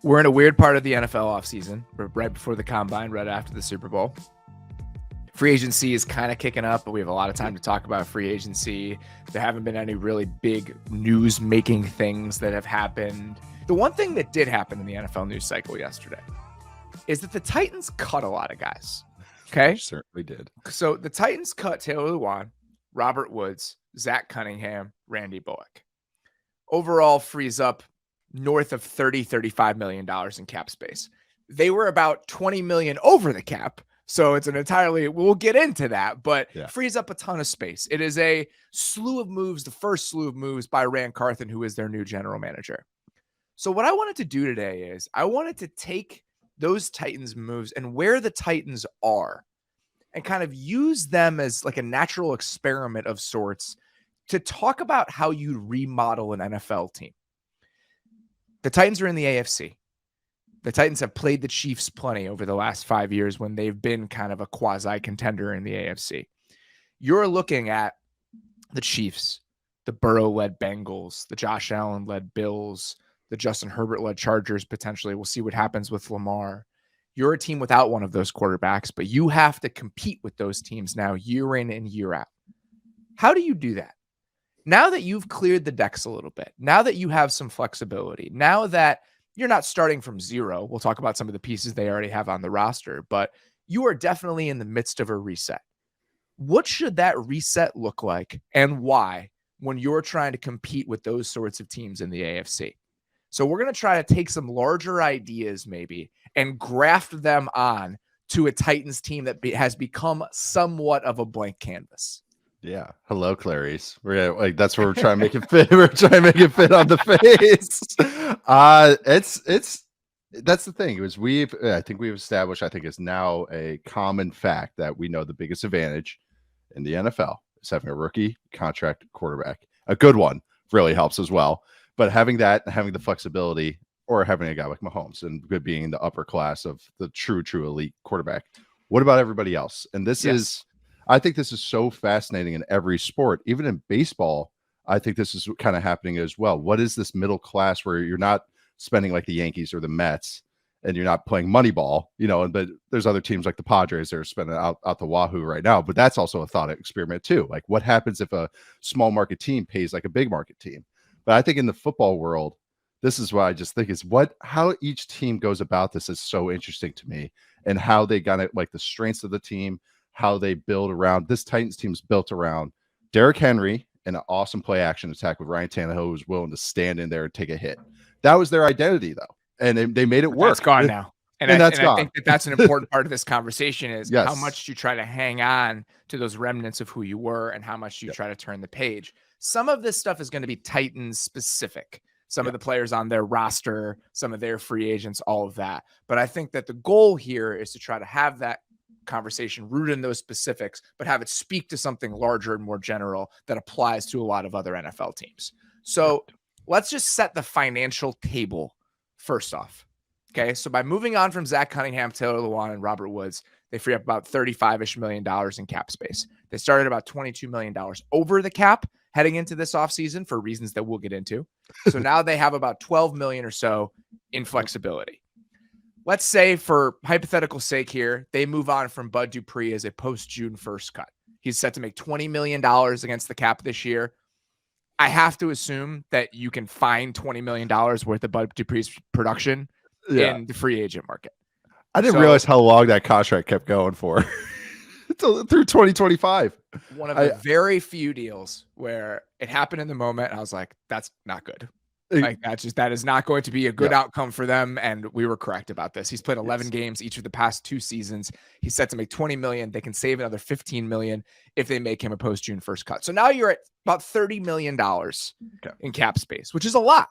We're in a weird part of the NFL offseason. We're right before the combine, right after the Super Bowl. Free agency is kind of kicking up, but we have a lot of time to talk about free agency. There haven't been any really big news-making things that have happened. The one thing that did happen in the NFL news cycle yesterday is that the Titans cut a lot of guys. Okay? They certainly did. So the Titans cut Taylor Lewan, Robert Woods, Zach Cunningham, Randy Bullock. Overall frees up north of $35 million in cap space. They were about 20 million over the cap. So it's an entirely, we'll get into that, but frees up a ton of space. It is a slew of moves, the first slew of moves by Rand Carthen, who is their new general manager. So what I wanted to do today is I wanted to take those Titans moves and where the Titans are and kind of use them as like a natural experiment of sorts to talk about how you remodel an NFL team. The Titans are in the AFC. The Titans have played the Chiefs plenty over the last 5 years when they've been kind of a quasi contender in the AFC. You're looking at the Chiefs, the Burrow-led Bengals, the Josh Allen-led Bills, the Justin Herbert-led Chargers potentially. We'll see what happens with Lamar. You're a team without one of those quarterbacks, but you have to compete with those teams now year in and year out. How do you do that? Now that you've cleared the decks a little bit, now that you have some flexibility, now that you're not starting from zero, we'll talk about some of the pieces they already have on the roster, but you are definitely in the midst of a reset. What should that reset look like and why when you're trying to compete with those sorts of teams in the AFC? So we're going to try to take some larger ideas maybe and graft them on to a Titans team that has become somewhat of a blank canvas. Yeah. Hello, Clarice. We're like, that's where we're trying to make it fit. We're trying to make it fit on the face. That's the thing. I think we've established, I think it's now a common fact that we know the biggest advantage in the NFL is having a rookie contract quarterback. A good one really helps as well. But having that, having the flexibility, or having a guy like Mahomes and good being in the upper class of the true elite quarterback. What about everybody else? And this is, I think this is so fascinating in every sport, even in baseball. I think this is kind of happening as well. What is this middle class where you're not spending like the Yankees or the Mets and you're not playing Moneyball, but there's other teams like the Padres that are spending out the wahoo right now. But that's also a thought experiment too. Like what happens if a small market team pays like a big market team? But I think in the football world, this is what I just think is how each team goes about this is so interesting to me, and how they got it, like the strengths of the team, how they build around this Titans team's built around Derrick Henry and an awesome play action attack with Ryan Tannehill, who was willing to stand in there and take a hit. That was their identity though. And they made it work. That's gone now. And I think that's an important part of this conversation is how much you try to hang on to those remnants of who you were and how much you try to turn the page. Some of this stuff is going to be Titans specific. Some of the players on their roster, some of their free agents, all of that. But I think that the goal here is to try to have that conversation rooted in those specifics, but have it speak to something larger and more general that applies to a lot of other NFL teams. So let's just set the financial table first off. Okay. So by moving on from Zach Cunningham, Taylor Lewan, and Robert Woods, they free up about $35-ish million in cap space. They started about $22 million over the cap heading into this offseason for reasons that we'll get into. So now they have about 12 million or so in flexibility. Let's say for hypothetical sake here, they move on from Bud Dupree as a post-June 1st cut. He's set to make $20 million against the cap this year. I have to assume that you can find $20 million worth of Bud Dupree's production in the free agent market. I didn't realize how long that contract kept going for. Through 2025. One of the very few deals where it happened in the moment. And I was like, that's not good. Like that is not going to be a good outcome for them. And we were correct about this. He's played 11 games each of the past 2 seasons. He's set to make 20 million. They can save another 15 million if they make him a post June 1st cut. So now you're at about $30 million in cap space, which is a lot,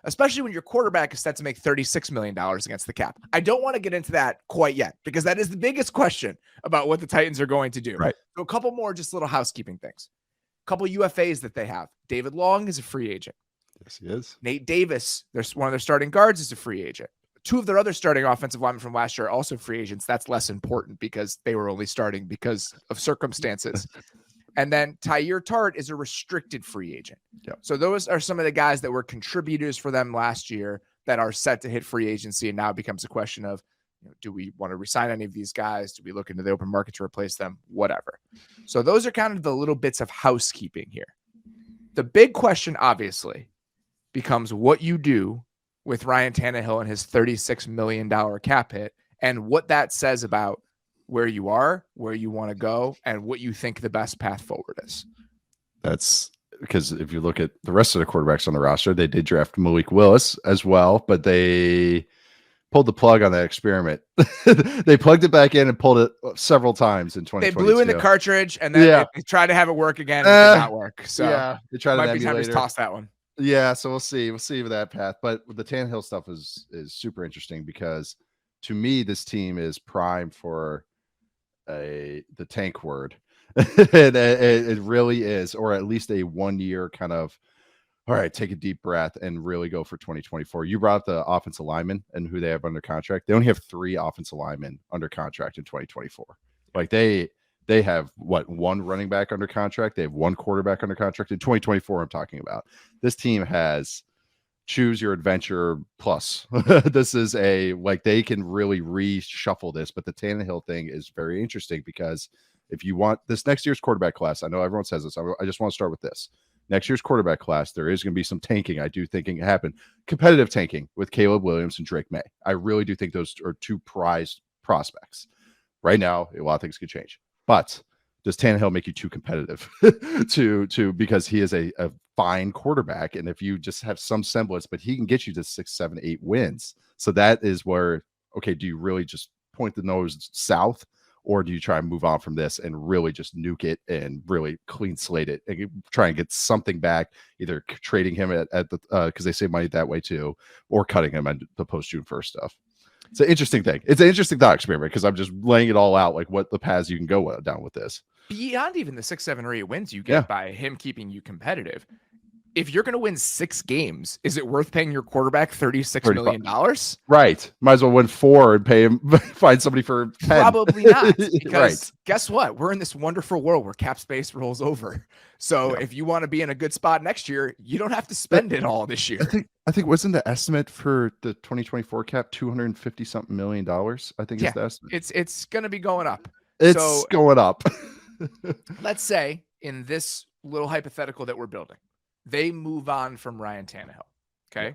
especially when your quarterback is set to make $36 million against the cap. I don't want to get into that quite yet because that is the biggest question about what the Titans are going to do. Right. So a couple more just little housekeeping things. A couple UFAs that they have. David Long is a free agent. Yes, he is. Nate Davis, one of their starting guards, is a free agent. 2 of their other starting offensive linemen from last year are also free agents. That's less important because they were only starting because of circumstances. And then Tyre Tart is a restricted free agent. Yep. So those are some of the guys that were contributors for them last year, that are set to hit free agency, and now it becomes a question of, do we want to resign any of these guys? Do we look into the open market to replace them? Whatever. So those are kind of the little bits of housekeeping here. The big question, obviously, becomes what you do with Ryan Tannehill and his $36 million cap hit, and what that says about where you are, where you want to go, and what you think the best path forward is. That's because if you look at the rest of the quarterbacks on the roster, they did draft Malik Willis as well, but they pulled the plug on that experiment. They plugged it back in and pulled it several times in 2022. They blew in the cartridge and then they tried to have it work again. And it did not work. So they tried might be time to toss that one. Yeah, so we'll see. We'll see with that path. But the Tannehill stuff is super interesting because to me, this team is primed for the tank word. It really is, or at least a 1 year kind of, all right, take a deep breath and really go for 2024. You brought up the offensive linemen and who they have under contract. They only have 3 offensive linemen under contract in 2024. Like they have one running back under contract. They have 1 quarterback under contract in 2024. I'm talking about. This team has choose your adventure plus. This is they can really reshuffle this, but the Tannehill thing is very interesting because if you want this next year's quarterback class, I know everyone says this. I just want to start with this. Next year's quarterback class, there is going to be some tanking. I do think it happen. Competitive tanking with Caleb Williams and Drake May. I really do think those are 2 prized prospects. Right now, a lot of things could change. But does Tannehill make you too competitive because he is a fine quarterback? And if you just have some semblance, but he can get you to 6, 7, 8 wins. So that is where, okay, do you really just point the nose south? Or do you try and move on from this and really just nuke it and really clean slate it and try and get something back, either trading him at the because they save money that way too, or cutting him at the post June 1st stuff. It's an interesting thing. It's an interesting thought experiment because I'm just laying it all out, like what the paths you can go down with this. Beyond even the 6, 7, or 8 wins you get by him keeping you competitive. If you're going to win 6 games, is it worth paying your quarterback $36 million? Right. Might as well win 4 and pay him, find somebody for 10. Probably not. Because guess what? We're in this wonderful world where cap space rolls over. So if you want to be in a good spot next year, you don't have to spend it all this year. I think wasn't the estimate for the 2024 cap $250 something million? I think is the estimate. It's going to be going up. It's going up. Let's say in this little hypothetical that we're building, they move on from Ryan Tannehill. Okay.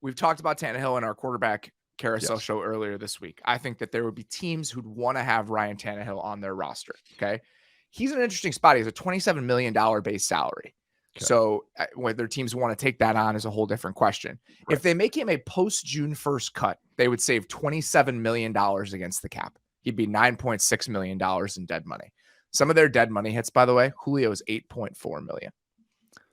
We've talked about Tannehill in our quarterback carousel show earlier this week. I think that there would be teams who'd want to have Ryan Tannehill on their roster. Okay. He's in an interesting spot. He has a $27 million base salary. Okay. So whether teams want to take that on is a whole different question. Right. If they make him a post June 1st cut, they would save $27 million against the cap. He'd be $9.6 million in dead money. Some of their dead money hits, by the way, Julio is $8.4 million.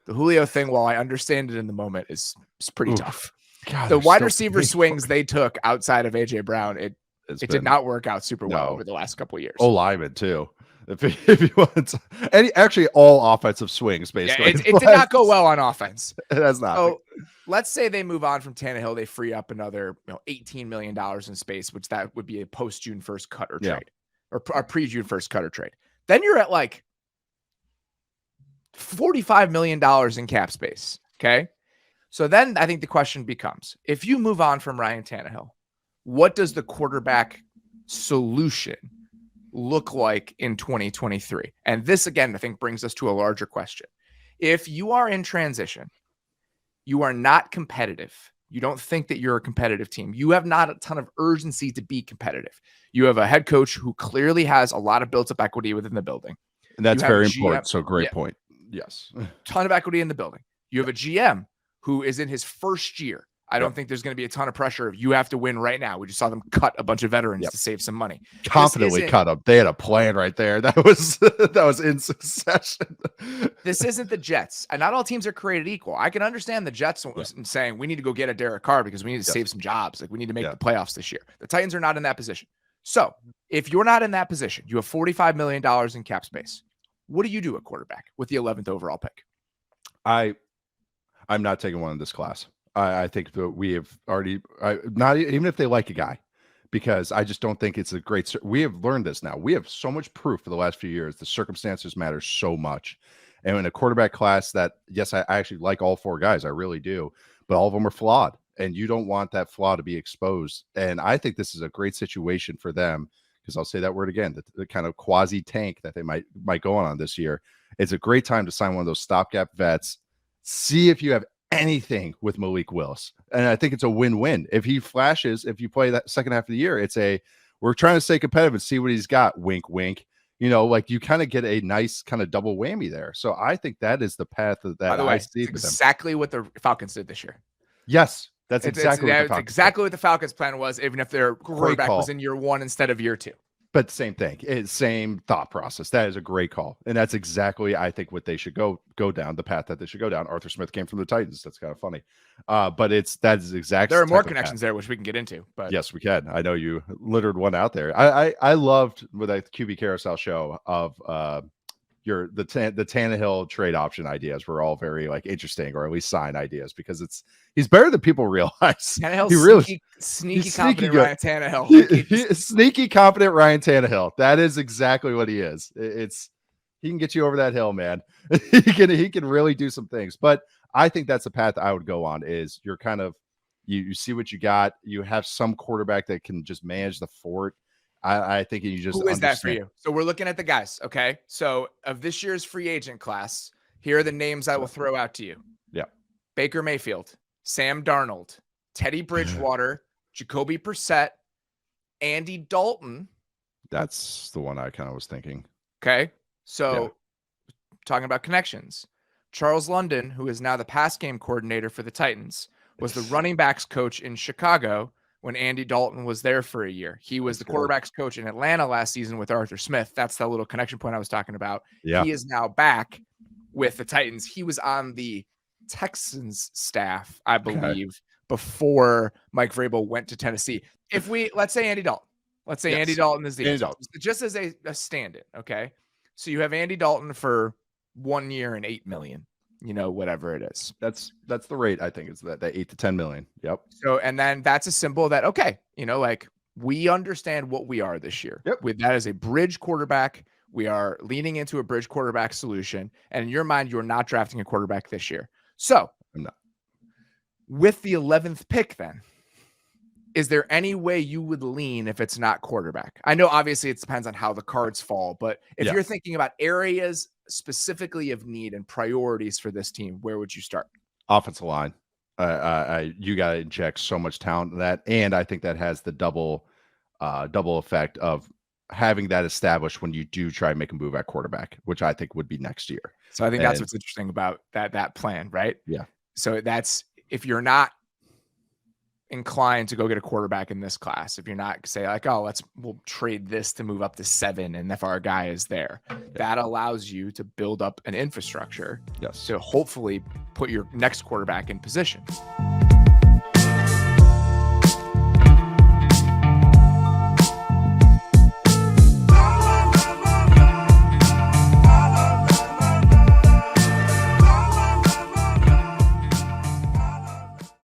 The Julio thing, while I understand it in the moment, is pretty tough. God, the wide receiver swings they took outside of AJ Brown, it did not work out super well over the last couple of years. Lyman too. If you want actually all offensive swings, basically. It did not go well on offense. It has not. So let's say they move on from Tannehill, they free up another $18 million in space, which that would be a post June 1st cut or trade, or a pre June 1st cut or trade. Then you're at like $45 million in cap space. Okay. So then I think the question becomes, if you move on from Ryan Tannehill, what does the quarterback solution look like in 2023? And this, again, I think brings us to a larger question. If you are in transition, you are not competitive. You don't think that you're a competitive team. You have not a ton of urgency to be competitive. You have a head coach who clearly has a lot of built-up equity within the building. And that's very important. So great point. Yes. Ton of equity in the building. You have a GM who is in his first year. I don't think there's going to be a ton of pressure if you have to win right now. We just saw them cut a bunch of veterans to save some money. Confidently cut them. They had a plan right there. That was in succession. This isn't the Jets. And not all teams are created equal. I can understand the Jets saying we need to go get a Derek Carr because we need to save some jobs. Like we need to make the playoffs this year. The Titans are not in that position. So if you're not in that position, you have $45 million in cap space. What do you do at quarterback with the 11th overall pick? I'm not taking one in this class. I think that we have already not even if they like a guy, because I just don't think it's a great. We have learned this now. We have so much proof for the last few years. The circumstances matter so much. And in a quarterback class that, yes, I actually like all 4 guys. I really do. But all of them are flawed. and you don't want that flaw to be exposed. And I think this is a great situation for them, because I'll say that word again, the kind of quasi tank that they might go on this year. It's a great time to sign one of those stopgap vets. See if you have anything with Malik Willis. And I think it's a win-win. If he flashes, if you play that second half of the year, we're trying to stay competitive and see what he's got. Wink, wink. Like you kind of get a nice kind of double whammy there. So I think that is the path that I see for them. Exactly what the Falcons did this year. Yes, that's exactly what the Falcons' plan was, even if their quarterback was in year 1 instead of year 2. But same thing, same thought process. That is a great call, and that's exactly, I think, what they should go down, the path that they should go down. Arthur Smith came from the Titans. That's kind of funny, but that is exactly. There are more connections there, which we can get into. But yes, we can. I know you littered one out there. I loved with that QB Carousel show of the Tannehill trade option ideas were all very interesting, or at least sign ideas, because he's better than people realize. He really sneaky competent Ryan Tannehill. Sneaky competent Ryan Tannehill. That is exactly what he is. He can get you over that hill, man. he can really do some things. But I think that's the path I would go on. Is you're kind of you see what you got. You have some quarterback that can just manage the fort. I think you just. Who is that for you? So we're looking at the guys. Okay. So of this year's free agent class, here are the names I will throw out to you. Yeah. Baker Mayfield, Sam Darnold, Teddy Bridgewater, Jacoby Brissett, Andy Dalton. That's the one I kind of was thinking. Okay. So talking about connections, Charles London, who is now the pass game coordinator for the Titans, was the running backs coach in Chicago when Andy Dalton was there for a year. He was the quarterbacks coach in Atlanta last season with Arthur Smith. That's the little connection point I was talking about. Yeah. He is now back with the Titans. He was on the Texans staff, I believe, before Mike Vrabel went to Tennessee. Let's say Andy Dalton. Let's say Andy Dalton is the answer. Just as a stand-in, okay? So you have Andy Dalton for 1 year and $8 million. Whatever it is. That's the rate, I think, is that 8 to 10 million. Yep. So, and then that's a symbol that, okay, we understand what we are this year. Yep. That is a bridge quarterback. We are leaning into a bridge quarterback solution. And in your mind, you're not drafting a quarterback this year. So I'm not. With the 11th pick, then, is there any way you would lean if it's not quarterback? I know obviously it depends on how the cards fall, but if you're thinking about areas specifically of need and priorities for this team, where would you start? Offensive line. You got to inject so much talent in that, and I think that has the double effect of having that established when you do try and make a move at quarterback, which I think would be next year. So I think that's what's interesting about that plan, right? Yeah. So that's if you're not inclined to go get a quarterback in this class, if you're not say we'll trade this to move up to 7, and if our guy is there, that allows you to build up an infrastructure to hopefully put your next quarterback in position.